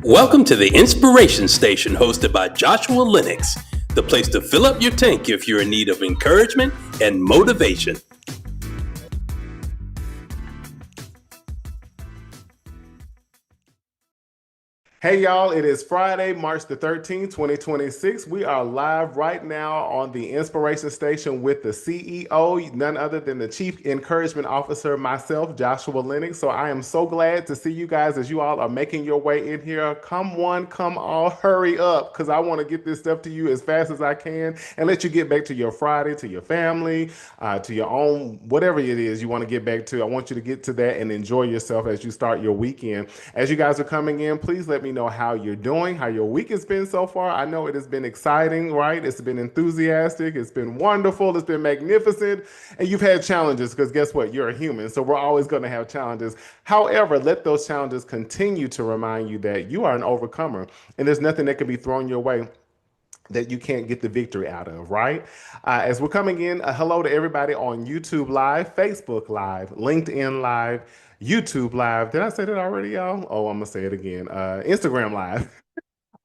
Welcome to the Inspiration Station hosted by Joshua Lenox, the place to fill up your tank if you're in need of encouragement and motivation. Hey y'all, it is Friday, March the 13th, 2026. We are live right now on the Inspiration Station with the CEO, none other than the Chief Encouragement Officer, myself, Joshua Lenox. So I am so glad to see you guys as you all are making your way in here. Come one, come all, hurry up, because I want to get this stuff to you as fast as I can and let you get back to your Friday, to your family, to your own, whatever it is you want to get back to. I want you to get to that and enjoy yourself as you start your weekend. As you guys are coming in, please let me know how you're doing, how your week has been so far. I know it has been exciting, right? It's been enthusiastic. It's been wonderful. It's been magnificent. And you've had challenges because guess what? You're a human. So we're always going to have challenges. However, let those challenges continue to remind you that you are an overcomer and there's nothing that can be thrown your way that you can't get the victory out of, right? As we're coming in, hello to everybody on YouTube Live, Facebook Live, LinkedIn Live, YouTube Live. Did I say that already, y'all? Oh, I'm gonna say it again. Instagram Live.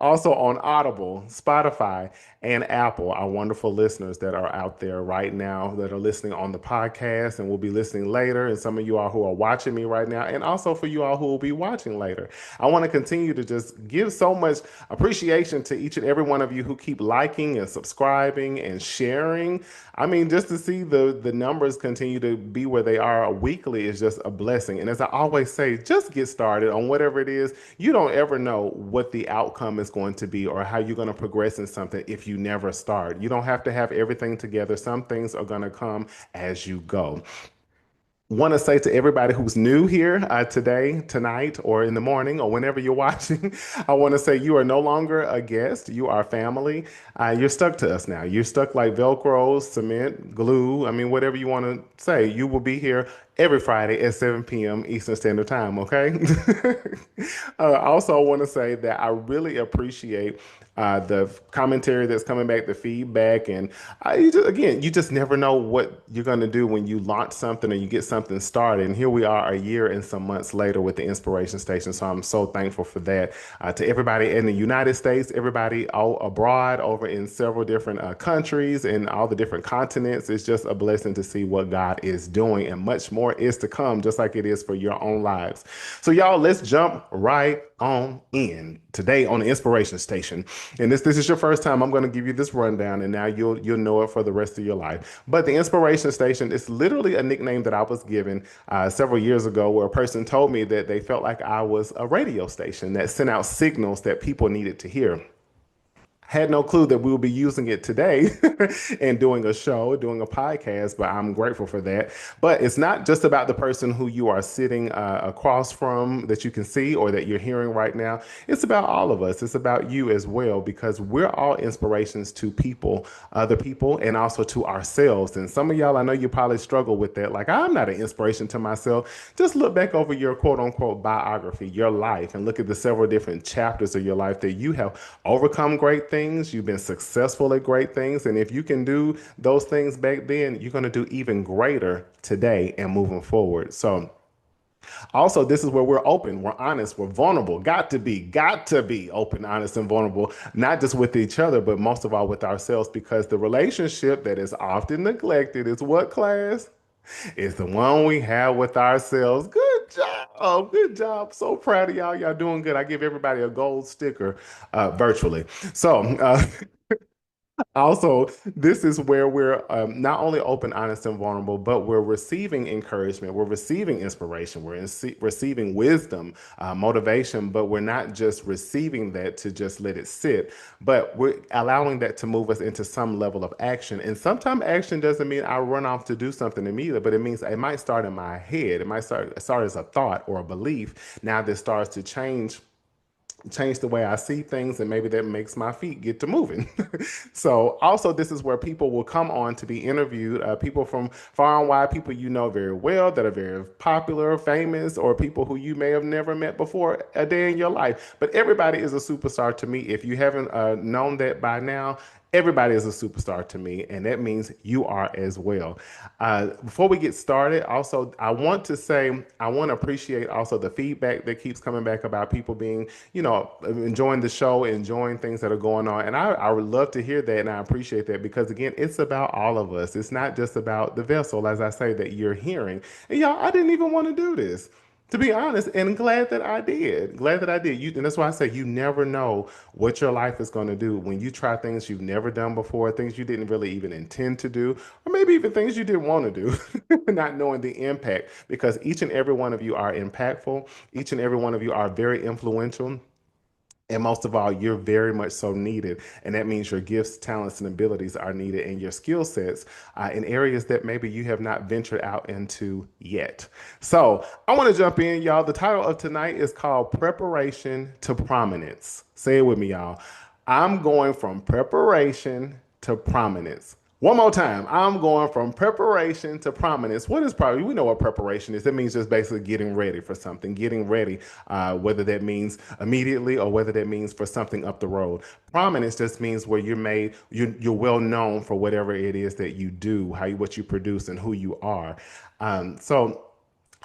Also on Audible, Spotify, and Apple, our wonderful listeners that are out there right now that are listening on the podcast and will be listening later, and some of you all who are watching me right now, and also for you all who will be watching later. I want to continue to just give so much appreciation to each and every one of you who keep liking and subscribing and sharing. I mean, just to see the numbers continue to be where they are weekly is just a blessing. And as I always say, just get started on whatever it is. You don't ever know what the outcome is going to be or how you're going to progress in something if you never start. You don't have to have everything together. Some things are going to come as you go. Want to say to everybody who's new here today, tonight, or in the morning, or whenever you're watching, I want to say you are no longer a guest. You are family. You're stuck to us now. You're stuck like Velcro, cement, glue. I mean, whatever you want to say. You will be here every Friday at 7 p.m. Eastern Standard Time, okay? Also, I want to say that I really appreciate the commentary that's coming back, the feedback, and you just never know what you're going to do when you launch something or you get something started. And here we are a year and some months later with the Inspiration Station. So I'm so thankful for that. To everybody in the United States, everybody all abroad, over in several different countries and all the different continents, it's just a blessing to see what God is doing, and much more is to come, just like it is for your own lives. So y'all, let's jump right on in today on the Inspiration Station. And this is your first time, I'm going to give you this rundown, and now you'll know it for the rest of your life. But the Inspiration Station is literally a nickname that I was given several years ago, where a person told me that they felt like I was a radio station that sent out signals that people needed to hear. Had no clue that we will be using it today and doing a show, doing a podcast, but I'm grateful for that. But it's not just about the person who you are sitting across from that you can see or that you're hearing right now. It's about all of us. It's about you as well, because we're all inspirations to people, other people, and also to ourselves. And some of y'all, I know you probably struggle with that. Like, I'm not an inspiration to myself. Just look back over your quote unquote biography, your life, and look at the several different chapters of your life that you have overcome great things. You've been successful at great things. And if you can do those things back then, you're going to do even greater today and moving forward. So also, this is where we're open, we're honest, we're vulnerable. Got to be open, honest, and vulnerable, not just with each other, but most of all with ourselves, because the relationship that is often neglected is what, class? It's the one we have with ourselves. Good job. Good job. So proud of y'all. Y'all doing good. I give everybody a gold sticker virtually. So, also, this is where we're not only open, honest, and vulnerable, but we're receiving encouragement, we're receiving inspiration, we're receiving wisdom, motivation, but we're not just receiving that to just let it sit, but we're allowing that to move us into some level of action. And sometimes action doesn't mean I run off to do something immediately, but it means it might start in my head. It might start as a thought or a belief. Now this starts to change the way I see things, and maybe that makes my feet get to moving. So also, this is where people will come on to be interviewed, people from far and wide, people you know very well that are very popular, famous, or people who you may have never met before a day in your life. But everybody is a superstar to me. If you haven't known that by now, Everybody is a superstar to me, and that means you are as well. Before we get started, also, I want to say, I want to appreciate also the feedback that keeps coming back about people being, enjoying the show, enjoying things that are going on. And I would love to hear that, and I appreciate that because, again, it's about all of us. It's not just about the vessel, as I say, that you're hearing. And y'all, I didn't even want to do this, to be honest, and glad that I did. Glad that I did. And that's why I say you never know what your life is going to do when you try things you've never done before, things you didn't really even intend to do, or maybe even things you didn't want to do, not knowing the impact. Because each and every one of you are impactful. Each and every one of you are very influential. And most of all, you're very much so needed. And that means your gifts, talents, and abilities are needed, and your skill sets in areas that maybe you have not ventured out into yet. So I want to jump in, y'all. The title of tonight is called Preparation to Prominence. Say it with me, y'all. I'm going from preparation to prominence. One more time. I'm going from preparation to prominence. What is probably, we know what preparation is. That means just basically getting ready for something, getting ready, whether that means immediately or whether that means for something up the road. Prominence just means where you're well known for whatever it is that you do, what you produce, and who you are. So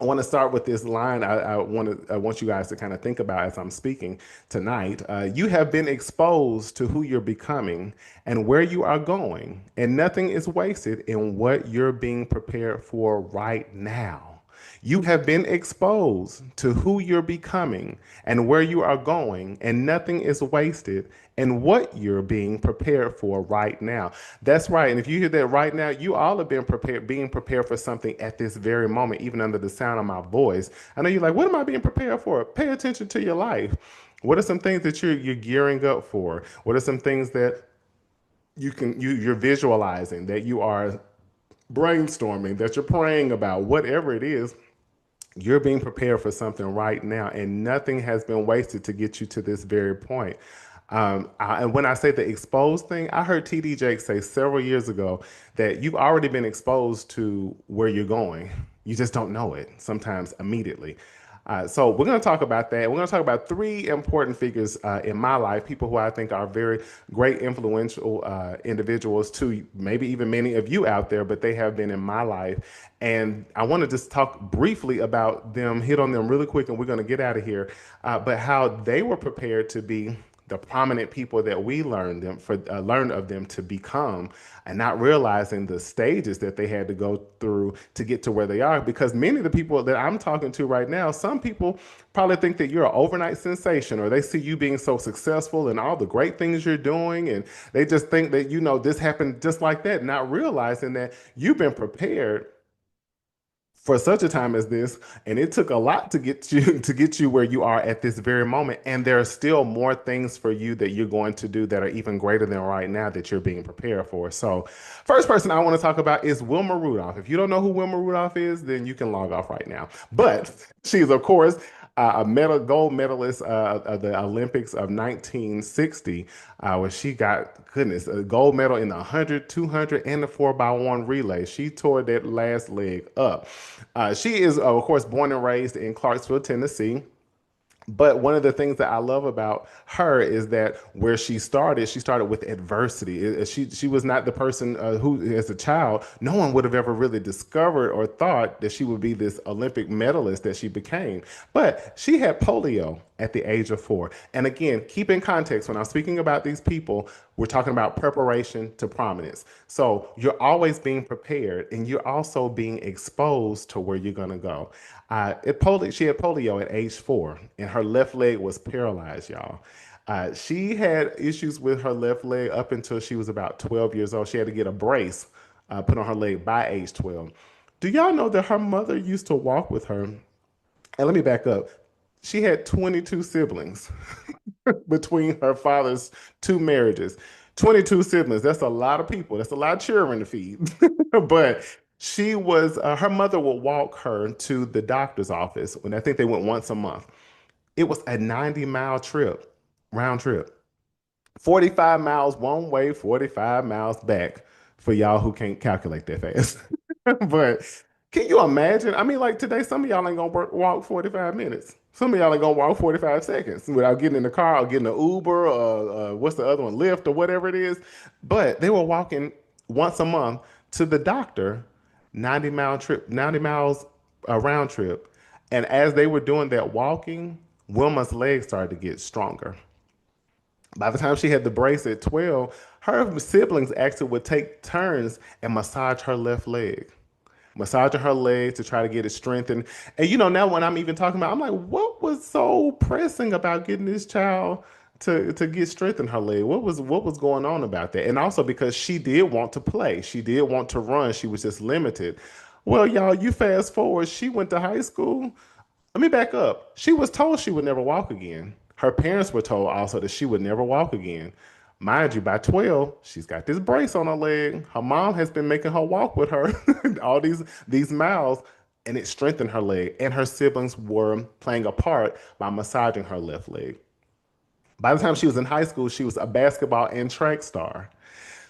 I want to start with this line. I want you guys to kind of think about as I'm speaking tonight. You have been exposed to who you're becoming and where you are going, and nothing is wasted in what you're being prepared for right now. You have been exposed to who you're becoming and where you are going, and nothing is wasted in what you're being prepared for right now. That's right. And if you hear that right now, you all have been prepared, being prepared for something at this very moment, even under the sound of my voice. I know you're like, what am I being prepared for? Pay attention to your life. What are some things that you're gearing up for? What are some things that you're visualizing, that you are brainstorming, that you're praying about, whatever it is? You're being prepared for something right now, and nothing has been wasted to get you to this very point. And when I say the exposed thing, I heard TD Jakes say several years ago that you've already been exposed to where you're going. You just don't know it sometimes immediately. So we're going to talk about that. We're going to talk about three important figures in my life, people who I think are very great, influential individuals to maybe even many of you out there, but they have been in my life. And I want to just talk briefly about them, hit on them really quick, and we're going to get out of here. But how they were prepared to be the prominent people that we learned of them to become, and not realizing the stages that they had to go through to get to where they are. Because many of the people that I'm talking to right now, some people probably think that you're an overnight sensation, or they see you being so successful and all the great things you're doing, and they just think that this happened just like that, not realizing that you've been prepared for such a time as this, and it took a lot to get you where you are at this very moment. And there are still more things for you that you're going to do that are even greater than right now that you're being prepared for. So first person I want to talk about is Wilma Rudolph. If you don't know who Wilma Rudolph is, then you can log off right now. But she's, of course, a gold medalist of the Olympics of 1960, where she got, goodness, a gold medal in the 100, 200, and the 4x1 relay. She tore that last leg up. She is, of course, born and raised in Clarksville, Tennessee. But one of the things that I love about her is that where she started with adversity. She was not the person who, as a child, no one would have ever really discovered or thought that she would be this Olympic medalist that she became. But she had polio at the age of 4. And again, keep in context, when I'm speaking about these people, we're talking about preparation to prominence. So you're always being prepared, and you're also being exposed to where you're going to go. She had polio at age 4, and her left leg was paralyzed, y'all. She had issues with her left leg up until she was about 12 years old. She had to get a brace put on her leg by age 12. Do y'all know that her mother used to walk with her? And let me back up. She had 22 siblings between her father's 2 marriages. 22 siblings. That's a lot of people. That's a lot of children to feed. But her mother would walk her to the doctor's office when I think they went once a month. It was a 90-mile trip, round trip. 45 miles one way, 45 miles back, for y'all who can't calculate that fast. But Can you imagine? I mean, like today, some of y'all ain't gonna walk 45 minutes. Some of y'all ain't gonna walk 45 seconds without getting in the car or getting an Uber or what's the other one, Lyft or whatever it is. But they were walking once a month to the doctor, 90 miles a round trip. And as they were doing that walking, Wilma's legs started to get stronger. By the time she had the brace at 12, her siblings actually would take turns and massage her left leg, massaging her leg to try to get it strengthened. And now when I'm even talking about, I'm like, what was so pressing about getting this child to get strength in her leg? What was going on about that? And also because she did want to play, she did want to run, she was just limited. Well, y'all, you fast forward, she went to high school. Let me back up. She was told she would never walk again. Her parents were told also that she would never walk again. Mind you, by 12, she's got this brace on her leg. Her mom has been making her walk with her all these miles, and it strengthened her leg. And her siblings were playing a part by massaging her left leg. By the time she was in high school, she was a basketball and track star.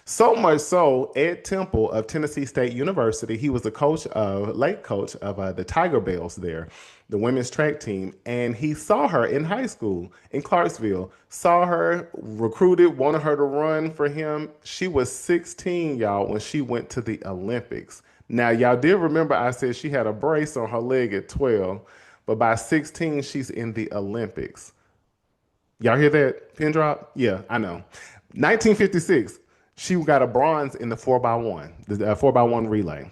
So much so, Ed Temple of Tennessee State University, he was the coach, late coach of the Tiger Bells there, the women's track team, and he saw her in high school in Clarksville, saw her, recruited, wanted her to run for him. She was 16, y'all, when she went to the Olympics. Now, y'all did remember I said she had a brace on her leg at 12, but by 16, she's in the Olympics. Y'all hear that pin drop? Yeah, I know. 1956. She got a bronze in the 4x1, the 4x1 relay.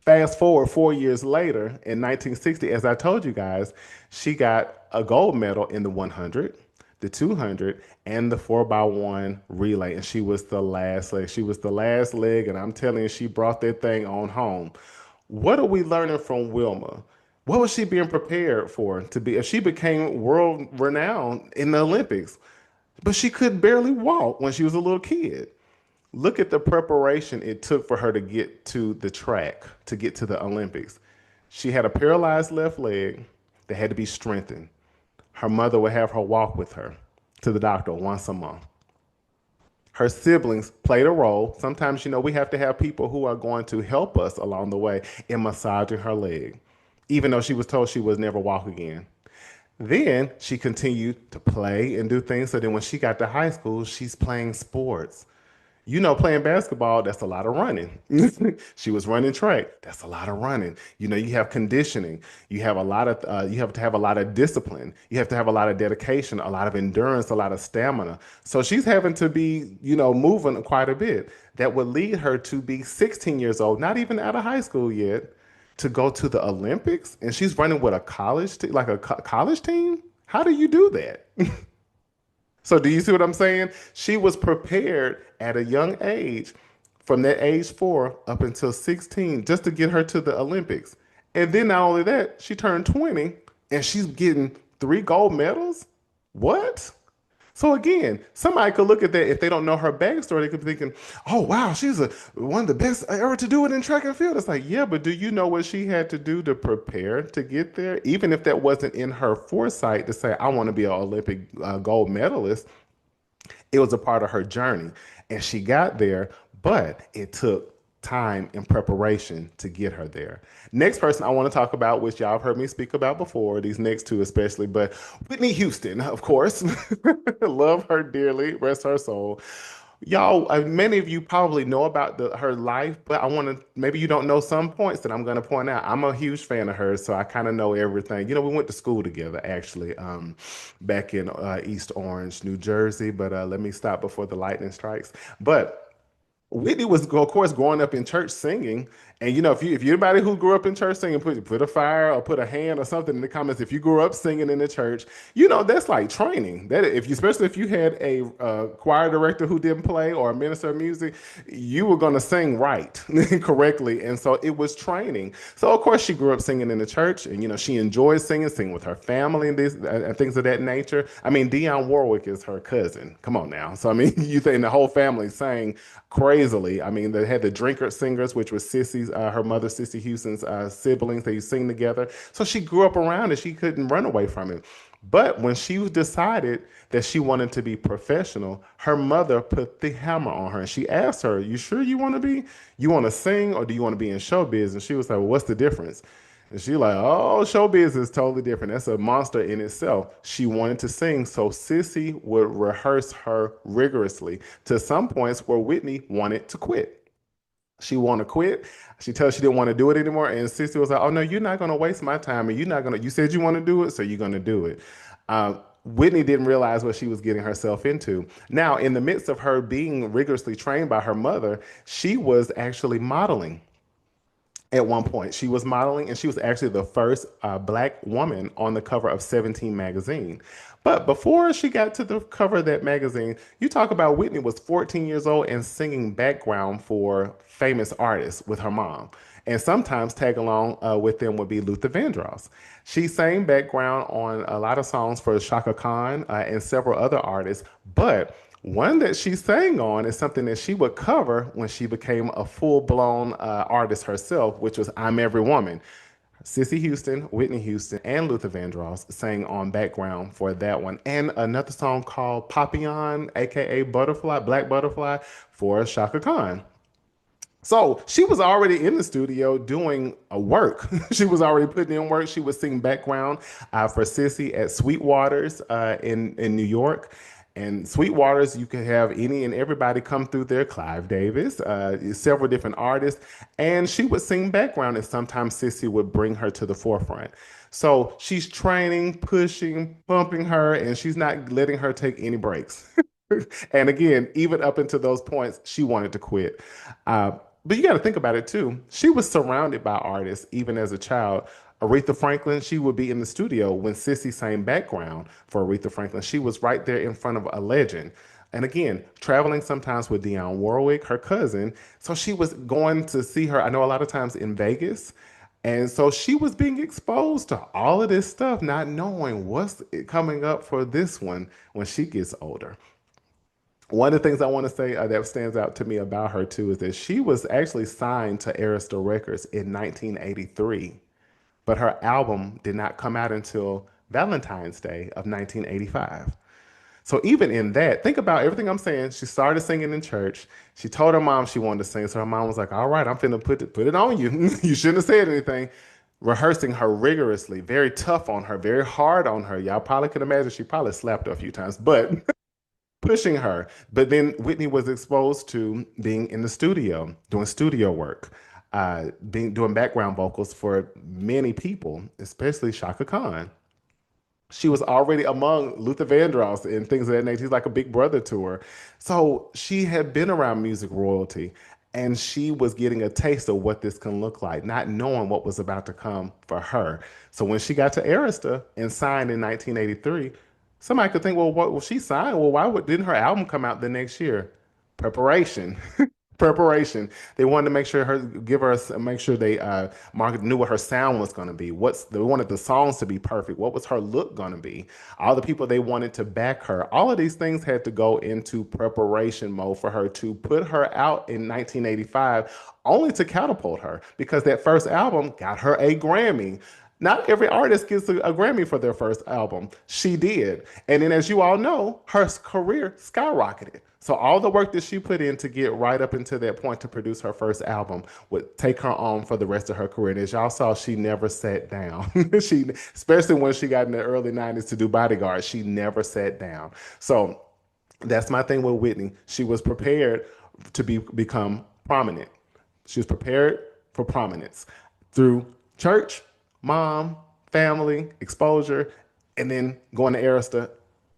Fast forward 4 years later, in 1960, as I told you guys, she got a gold medal in the 100, the 200, and the 4x1 relay. And she was the last leg. She was the last leg, and I'm telling you, she brought that thing on home. What are we learning from Wilma? What was she being prepared for to be if she became world renowned in the Olympics? But she could barely walk when she was a little kid. Look at the preparation it took for her to get to the track, to get to the Olympics. She had a paralyzed left leg that had to be strengthened. Her mother would have her walk with her to the doctor once a month. Her siblings played a role. Sometimes, we have to have people who are going to help us along the way in massaging her leg, even though she was told she would never walk again. Then she continued to play and do things. So then when she got to high school, she's playing sports. Playing basketball, that's a lot of running. She was running track. That's a lot of running. You have conditioning. You have you have to have a lot of discipline. You have to have a lot of dedication, a lot of endurance, a lot of stamina. So she's having to be, moving quite a bit. That would lead her to be 16 years old, not even out of high school yet, to go to the Olympics, and she's running with a college college team. How do you do that? So do you see what I'm saying? She was prepared at a young age, from that age 4 up until 16, just to get her to the Olympics. And then not only that, she turned 20 and she's getting 3 gold medals. What? So again, somebody could look at that if they don't know her backstory. They could be thinking, "Oh wow, she's one of the best ever to do it in track and field." It's like, yeah, but do you know what she had to do to prepare to get there? Even if that wasn't in her foresight to say, "I want to be an Olympic gold medalist," it was a part of her journey, and she got there. But it took time and preparation to get her there. Next person I want to talk about, which y'all have heard me speak about before, these next two especially, but Whitney Houston, of course. Love her dearly, rest her soul. Y'all, many of you probably know about her life, but maybe you don't know some points that I'm going to point out. I'm a huge fan of hers, so I kind of know everything. We went to school together, actually, back in East Orange, New Jersey, but let me stop before the lightning strikes. But Whitney was, of course, growing up in church singing. And, if you're anybody who grew up in church singing, put a fire or put a hand or something in the comments. If you grew up singing in the church, that's like training. That especially if you had a choir director who didn't play or a minister of music, you were going to sing right, correctly. And so it was training. So, of course, she grew up singing in the church, and, she enjoyed singing with her family and things of that nature. Dionne Warwick is her cousin. Come on now. So, you think the whole family sang crazy noisily. I mean, they had the drinker singers, which was Sissy's, her mother, Sissy Houston's siblings. They sing together. So she grew up around it. She couldn't run away from it. But when she decided that she wanted to be professional, her mother put the hammer on her and she asked her, "You sure you want to sing or do you want to be in showbiz?" And she was like, "Well, what's the difference?" And she like, "Oh, showbiz is totally different. That's a monster in itself." She wanted to sing, so Sissy would rehearse her rigorously to some points where Whitney wanted to quit. She wanted to quit. She told she didn't want to do it anymore. And Sissy was like, "Oh no, you're not going to waste my time. And you're not going to, you said you want to do it, so you're going to do it." Whitney didn't realize what she was getting herself into. Now, in the midst of her being rigorously trained by her mother, she was actually modeling. At one point, she was modeling, and she was actually the first black woman on the cover of 17 magazine. But before she got to the cover of that magazine, you talk about Whitney was 14 years old and singing background for famous artists with her mom. And sometimes tag along with them would be Luther Vandross. She sang background on a lot of songs for Shaka Khan and several other artists, but one that she sang on is something that she would cover when she became a full-blown artist herself, which was "I'm Every Woman." Sissy Houston, Whitney Houston, and Luther Vandross sang on background for that one. And another song called Papillon, aka Butterfly, Black Butterfly, for Shaka Khan. So she was already in the studio doing a work. She was already putting in work. She was singing background for Sissy at Sweetwater's in New York. And Sweetwater's, you could have any and everybody come through there. Clive Davis, several different artists, and she would sing background. And sometimes Sissy would bring her to the forefront. So she's training, pushing, pumping her, and she's not letting her take any breaks. And again, even up until those points, she wanted to quit. But you got to think about it too. She was surrounded by artists even as a child. Aretha Franklin, she would be in the studio when Sissy sang background for Aretha Franklin. She was right there in front of a legend. And again, traveling sometimes with Dionne Warwick, her cousin. So she was going to see her, I know a lot of times in Vegas. And so she was being exposed to all of this stuff, not knowing what's coming up for this one when she gets older. One of the things I want to say that stands out to me about her too is that she was actually signed to Arista Records in 1983, but her album did not come out until Valentine's Day of 1985. So even in that, think about everything I'm saying. She started singing in church. She told her mom she wanted to sing, so her mom was like, "All right, I'm finna put it on you. You shouldn't have said anything." Rehearsing her rigorously, very tough on her, very hard on her. Y'all probably can imagine she probably slapped her a few times, but pushing her. But then Whitney was exposed to being in the studio, doing studio work, doing background vocals for many people, especially Shaka Khan. She was already among Luther Vandross and things of that nature. He's like a big brother to her. So she had been around music royalty and she was getting a taste of what this can look like, not knowing what was about to come for her. So when she got to Arista and signed in 1983, somebody could think, well, what was she signed? Well, didn't her album come out the next year? Preparation. Preparation. They wanted to make sure they market knew what her sound was going to be. They wanted the songs to be perfect. What was her look going to be? All the people they wanted to back her. All of these things had to go into preparation mode for her to put her out in 1985, only to catapult her because that first album got her a Grammy. Not every artist gets a Grammy for their first album. She did. And then, as you all know, her career skyrocketed. So all the work that she put in to get right up into that point to produce her first album would take her on for the rest of her career. And as y'all saw, she never sat down. Especially when she got in the early 90s to do Bodyguard, she never sat down. So that's my thing with Whitney. She was prepared to become prominent. She was prepared for prominence through church, mom, family, exposure, and then going to Arista,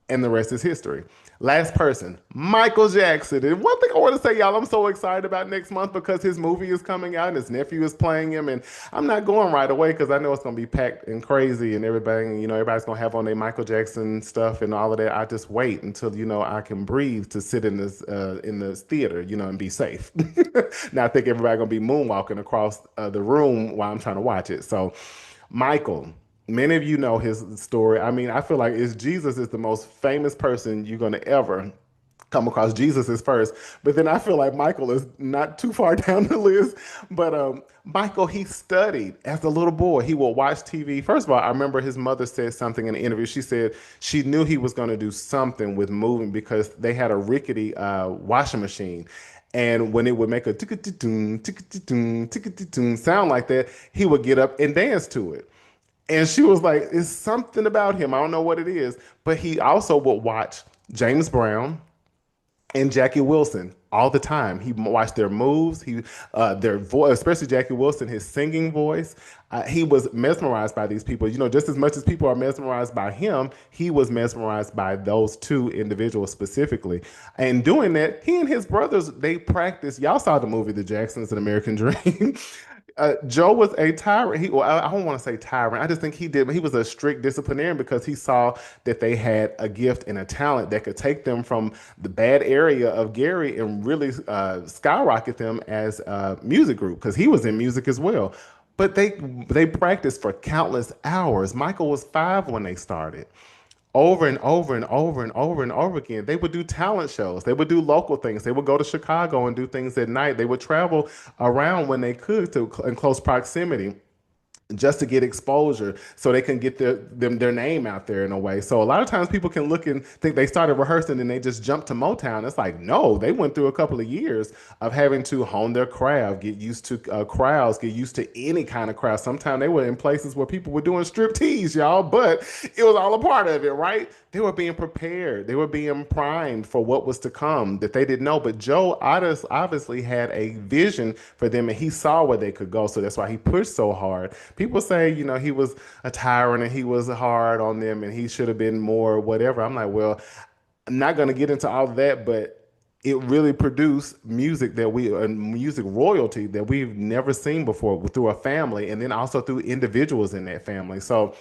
and the rest is history. Last person, Michael Jackson. And one thing I want to say, y'all, I'm so excited about next month because his movie is coming out and his nephew is playing him. And I'm not going right away because I know it's going to be packed and crazy and everybody's going to have on their Michael Jackson stuff and all of that. I just wait until, I can breathe to sit in this theater, and be safe. Now I think everybody's going to be moonwalking across the room while I'm trying to watch it. So Michael, many of you know his story. I mean, I feel like Jesus is the most famous person you're going to ever come across Jesus is first. But then I feel like Michael is not too far down the list. But Michael, he studied as a little boy. He would watch TV. First of all, I remember his mother said something in an interview. She said she knew he was going to do something with moving because they had a rickety washing machine. And when it would make a tick-a-tick-toon, tick-a-tick-toon, tick-a-tick-toon sound like that, he would get up and dance to it. And she was like, it's something about him. I don't know what it is. But he also would watch James Brown and Jackie Wilson all the time. He watched their moves, their voice, especially Jackie Wilson, his singing voice. He was mesmerized by these people. You know, just as much as people are mesmerized by him, he was mesmerized by those two individuals specifically. And doing that, he and his brothers, they practiced. Y'all saw the movie The Jacksons, An American Dream. Joe was a tyrant. I don't want to say tyrant. I just think he was a strict disciplinarian because he saw that they had a gift and a talent that could take them from the bad area of Gary and really skyrocket them as a music group because he was in music as well. But they practiced for countless hours. Michael was 5 when they started over and over and over and over and over again. They would do talent shows. They would do local things. They would go to Chicago and do things at night. They would travel around when they could to in close proximity just to get exposure so they can get their name out there in a way. So a lot of times people can look and think they started rehearsing and they just jumped to Motown. It's like, no, they went through a couple of years of having to hone their craft, get used to crowds, get used to any kind of crowd. Sometimes they were in places where people were doing strip tease, y'all, but it was all a part of it, right? They were being prepared. They were being primed for what was to come that they didn't know. But Joe obviously had a vision for them and he saw where they could go. So that's why he pushed so hard. People say, you know, he was a tyrant and he was hard on them and he should have been more whatever. I'm like, well, I'm not going to get into all of that, but it really produced music music royalty that we've never seen before through a family and then also through individuals in that family. So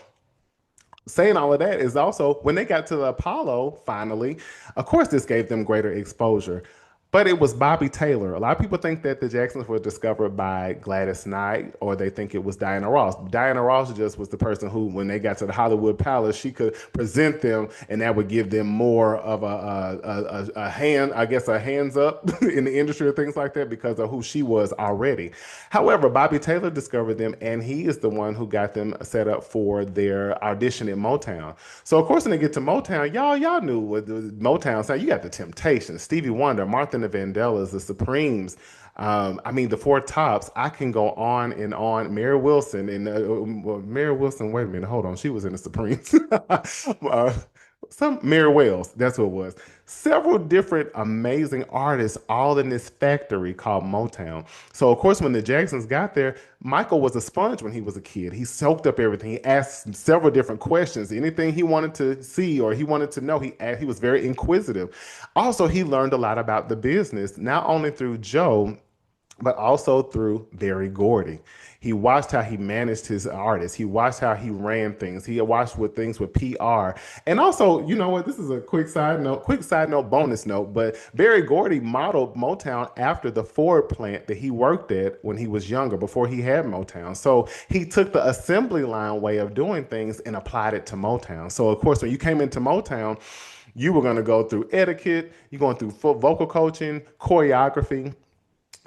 saying all of that is also when they got to the Apollo finally, of course, this gave them greater exposure. But it was Bobby Taylor. A lot of people think that the Jacksons were discovered by Gladys Knight, or they think it was Diana Ross. Diana Ross just was the person who, when they got to the Hollywood Palace, she could present them, and that would give them more of a hand, I guess, a hands up in the industry or things like that because of who she was already. However, Bobby Taylor discovered them, and he is the one who got them set up for their audition at Motown. So, of course, when they get to Motown, y'all knew what the Motown sound. You got the Temptations, Stevie Wonder, Martha and the Vandellas, the Supremes. I mean, the Four Tops. I can go on and on. Mary Wilson and Mary Wilson. Wait a minute, hold on. She was in the Supremes. Some Mary Wells. That's what it was. Several different amazing artists, all in this factory called Motown. So, of course, when the Jacksons got there, Michael was a sponge when he was a kid. He soaked up everything. He asked several different questions. Anything he wanted to see or he wanted to know, he was very inquisitive. Also, he learned a lot about the business, not only through Joe, but also through Berry Gordy. He watched how he managed his artists. He watched how he ran things. He watched with things with PR. And also, you know what? This is a quick side note, bonus note. But Berry Gordy modeled Motown after the Ford plant that he worked at when he was younger, before he had Motown. So he took the assembly line way of doing things and applied it to Motown. So, of course, when you came into Motown, you were going to go through etiquette, you're going through vocal coaching, choreography,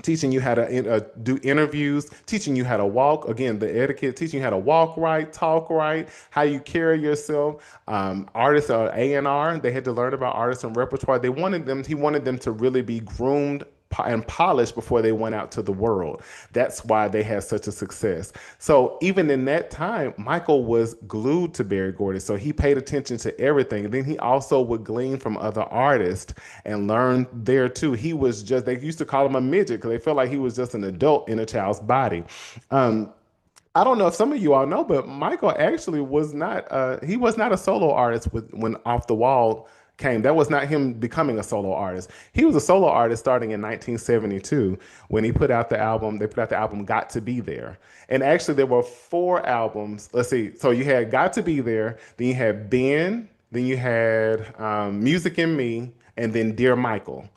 teaching you how to do interviews, teaching you how to walk. Again, the etiquette, teaching you how to walk right, talk right, how you carry yourself. Artists are A&R. They had to learn about artists and repertoire. He wanted them to really be groomed and polished before they went out to the world. That's why they had such a success. So even in that time, Michael was glued to Berry Gordy. So he paid attention to everything. And then he also would glean from other artists and learn there too. They used to call him a midget because they felt like he was just an adult in a child's body. I don't know if some of you all know, but Michael actually was not a solo artist when Off the Wall came. That was not him becoming a solo artist. He was a solo artist starting in 1972 when they put out the album Got to Be There. And actually there were 4 albums. Let's see. So you had Got to Be There, then you had Ben, then you had Music and Me, and then Dear Michael.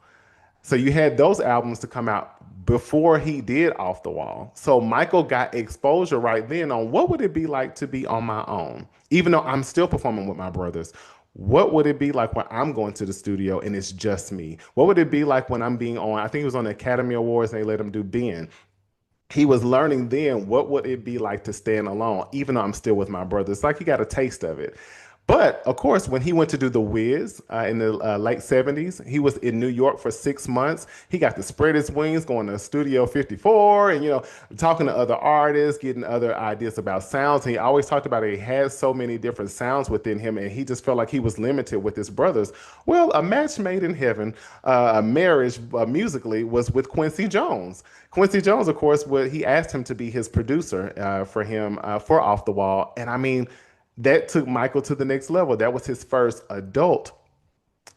So you had those albums to come out before he did Off the Wall. So Michael got exposure right then on what would it be like to be on my own, even though I'm still performing with my brothers. What would it be like when I'm going to the studio and it's just me? What would it be like when I'm being on? I think it was on the Academy Awards and they let him do Ben. He was learning then what would it be like to stand alone, even though I'm still with my brother. It's like he got a taste of it. But of course, when he went to do The Wiz in the late 70s, he was in New York for 6 months. He got to spread his wings, going to Studio 54 and, talking to other artists, getting other ideas about sounds. And he always talked about it. He had so many different sounds within him, and he just felt like he was limited with his brothers. Well, a match made in heaven, a marriage musically, was with Quincy Jones. Quincy Jones, of course, he asked him to be his producer for him for Off the Wall. And I mean, that took Michael to the next level. That was his first adult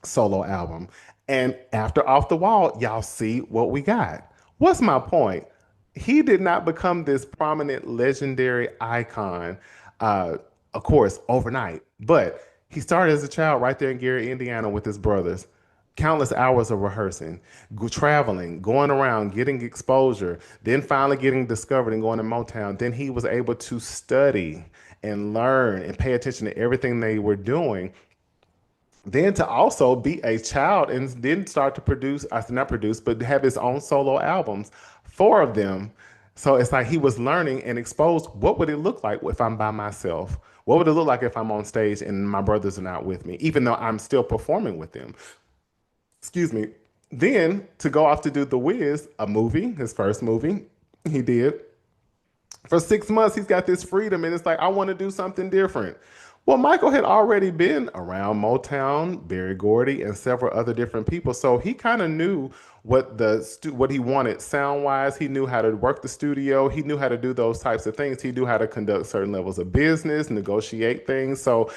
solo album. And after Off the Wall, y'all see what we got. What's my point? He did not become this prominent, legendary icon, uh, of course, overnight, but he started as a child right there in Gary, Indiana with his brothers. Countless hours of rehearsing, traveling, going around, getting exposure, then finally getting discovered and going to Motown. Then he was able to study and learn and pay attention to everything they were doing, then to also be a child and then start to produce, I said not produce, but have his own solo albums, four of them. So it's like he was learning and exposed. What would it look like if I'm by myself? What would it look like if I'm on stage and my brothers are not with me, even though I'm still performing with them? Excuse me. Then to go off to do The Wiz, a movie, his first movie he did. For 6 months, he's got this freedom, and it's like, I want to do something different. Well, Michael had already been around Motown, Berry Gordy, and several other different people, so he kind of knew what he wanted sound wise. He knew how to work the studio. He knew how to do those types of things. He knew how to conduct certain levels of business, negotiate things. So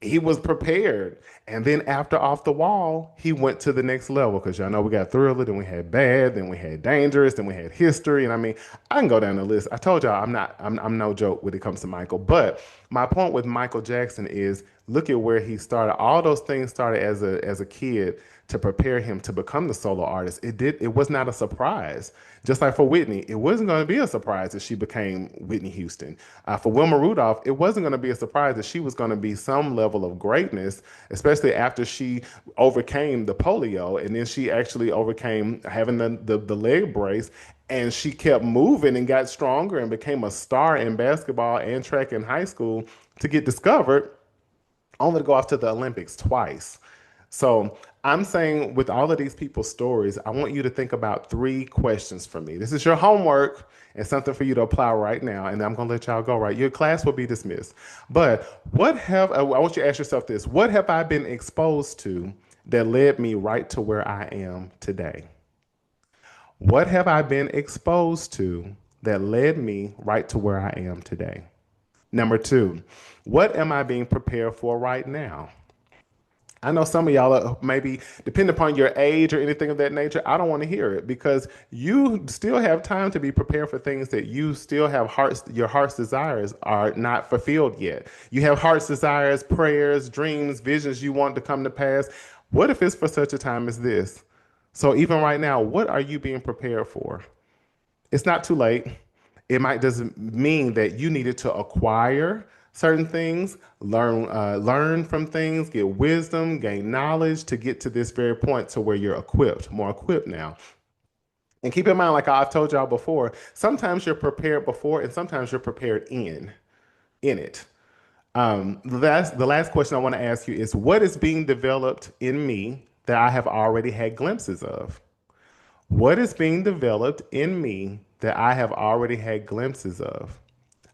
he was prepared. And then after Off the Wall, he went to the next level because y'all know we got Thriller, then we had Bad, then we had Dangerous, then we had History. And I mean, I can go down the list. I told y'all I'm no joke when it comes to Michael. But my point with Michael Jackson is look at where he started. All those things started as a kid to prepare him to become the solo artist. It was not a surprise. Just like for Whitney, it wasn't going to be a surprise that she became Whitney Houston. For Wilma Rudolph, it wasn't going to be a surprise that she was going to be some level of greatness, especially after she overcame the polio and then she actually overcame having the leg brace, and she kept moving and got stronger and became a star in basketball and track in high school to get discovered, only to go off to the Olympics twice. So I'm saying with all of these people's stories, I want you to think about three questions for me. This is your homework and something for you to apply right now. And I'm going to let y'all go, right? Your class will be dismissed. But I want you to ask yourself this. What have I been exposed to that led me right to where I am today? What have I been exposed to that led me right to where I am today? Number two, what am I being prepared for right now? I know some of y'all are maybe, depending upon your age or anything of that nature, I don't want to hear it because you still have time to be prepared for things that you still have your heart's desires are not fulfilled yet. You have heart's desires, prayers, dreams, visions you want to come to pass. What if it's for such a time as this? So even right now, what are you being prepared for? It's not too late. It might doesn't mean that you needed to acquire certain things, learn from things, get wisdom, gain knowledge to get to this very point to where you're more equipped now. And keep in mind, like I've told y'all before, sometimes you're prepared before and sometimes you're prepared in it. The last question I want to ask you is what is being developed in me that I have already had glimpses of? What is being developed in me that I have already had glimpses of?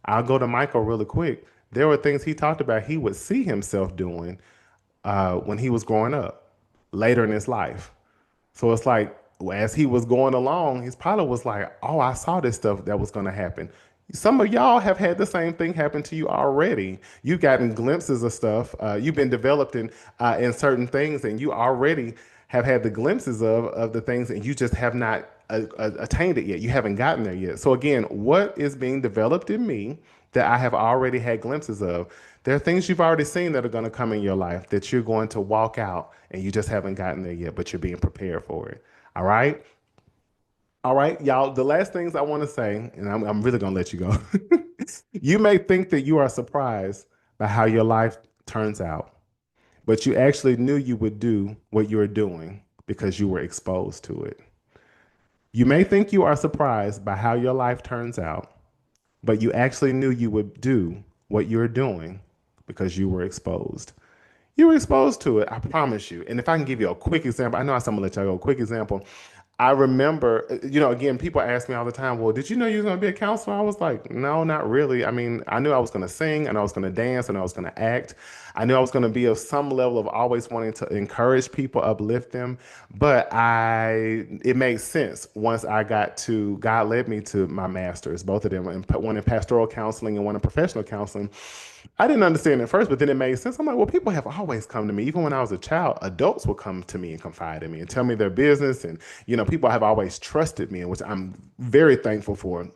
I'll go to Michael really quick. There were things he talked about he would see himself doing when he was growing up, later in his life. So it's like, as he was going along, his pilot was like, oh, I saw this stuff that was going to happen. Some of y'all have had the same thing happen to you already. You've gotten glimpses of stuff. You've been developed in certain things, and you already have had the glimpses of the things, and you just have not attained it yet. You haven't gotten there yet. So again, what is being developed in me that I have already had glimpses of? There are things you've already seen that are going to come in your life that you're going to walk out, and you just haven't gotten there yet, but you're being prepared for it. All right? All right, y'all, the last things I want to say, and I'm really going to let you go. You may think that you are surprised by how your life turns out. but you actually knew you would do what you were doing because you were exposed to it. You may think you are surprised by how your life turns out, but you actually knew you would do what you're doing because you were exposed. You were exposed to it, I promise you. And if I can give you a quick example, I know I'm gonna let y'all go. A quick example. I remember, again, people ask me all the time, well, did you know you was going to be a counselor? I was like, no, not really. I mean, I knew I was going to sing and I was going to dance and I was going to act. I knew I was going to be of some level of always wanting to encourage people, uplift them. But it made sense once God led me to my masters, both of them, one in pastoral counseling and one in professional counseling. I didn't understand at first, but then it made sense. I'm like, well, people have always come to me. Even when I was a child, adults would come to me and confide in me and tell me their business. And, people have always trusted me, which I'm very thankful for.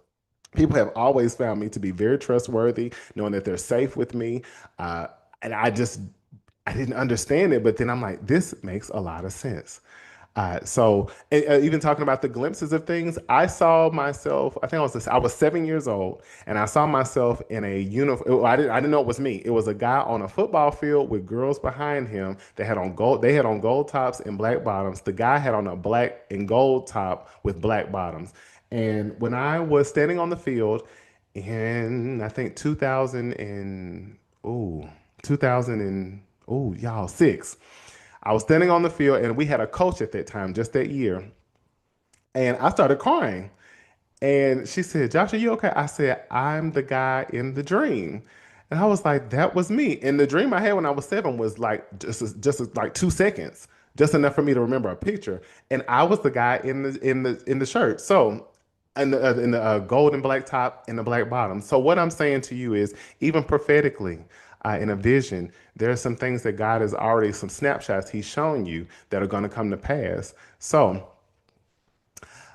People have always found me to be very trustworthy, knowing that they're safe with me. And I didn't understand it, but then I'm like, this makes a lot of sense. So even talking about the glimpses of things, I saw myself, I was 7 years old and I saw myself in a uniform. I didn't know it was me. It was a guy on a football field with girls behind him that had on gold tops and black bottoms. The guy had on a black and gold top with black bottoms. And when I was standing on the field in, I think 2006, I was standing on the field and we had a coach at that time, just that year. And I started crying. And she said, Josh, are you okay? I said, I'm the guy in the dream. And I was like, that was me. And the dream I had when I was 7 was like just like 2 seconds, just enough for me to remember a picture. And I was the guy in the shirt. So in the gold and black top and the black bottom. So what I'm saying to you is, even prophetically, in a vision, there are some things that God has already, some snapshots he's shown you that are going to come to pass. So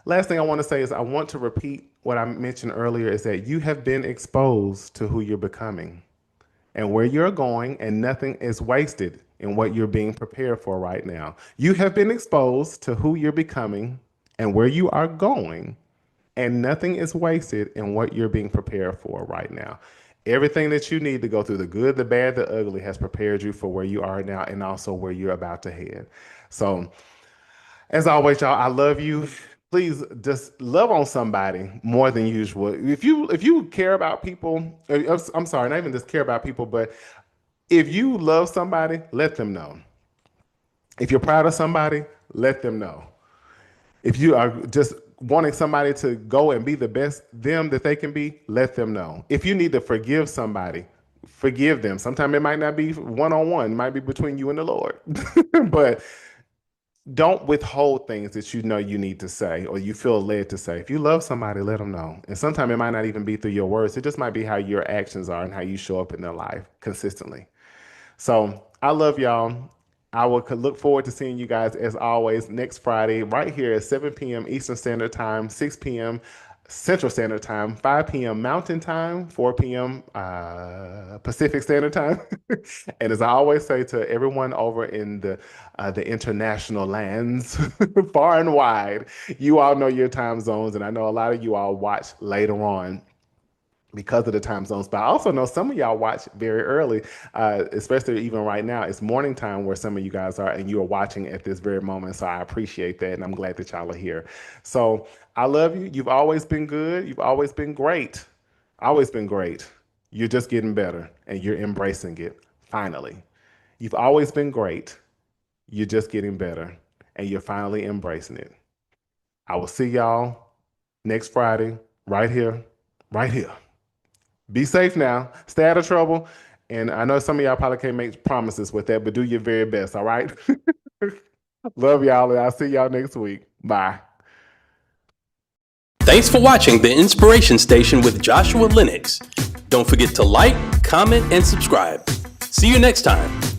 last thing I want to say is I want to repeat what I mentioned earlier, is that you have been exposed to who you're becoming and where you're going, and nothing is wasted in what you're being prepared for right now. You have been exposed to who you're becoming and where you are going, and nothing is wasted in what you're being prepared for right now. Everything that you need to go through, the good, the bad, the ugly, has prepared you for where you are now and also where you're about to head. So, as always, y'all, I love you. Please just love on somebody more than usual. If you care about people, I'm sorry, not even just care about people, but if you love somebody, let them know. If you're proud of somebody, let them know. If you are just wanting somebody to go and be the best them that they can be, let them know. If you need to forgive somebody, forgive them. Sometimes it might not be one-on-one, it might be between you and the Lord. But don't withhold things that you know you need to say or you feel led to say. If you love somebody, let them know. And sometimes it might not even be through your words. It just might be how your actions are and how you show up in their life consistently. So I love y'all. I will look forward to seeing you guys, as always, next Friday right here at 7 p.m. Eastern Standard Time, 6 p.m. Central Standard Time, 5 p.m. Mountain Time, 4 p.m. Pacific Standard Time. And as I always say to everyone over in the international lands, far and wide, you all know your time zones, and I know a lot of you all watch later on because of the time zones. But I also know some of y'all watch very early, especially even right now. It's morning time where some of you guys are, and you are watching at this very moment. So I appreciate that, and I'm glad that y'all are here. So I love you. You've always been good. You've always been great. Always been great. You're just getting better, and you're embracing it, finally. You've always been great. You're just getting better, and you're finally embracing it. I will see y'all next Friday, right here, right here. Be safe now. Stay out of trouble. And I know some of y'all probably can't make promises with that, but do your very best, all right? Love y'all, and I'll see y'all next week. Bye. Thanks for watching The Inspiration Station with Joshua Lenox. Don't forget to like, comment, and subscribe. See you next time.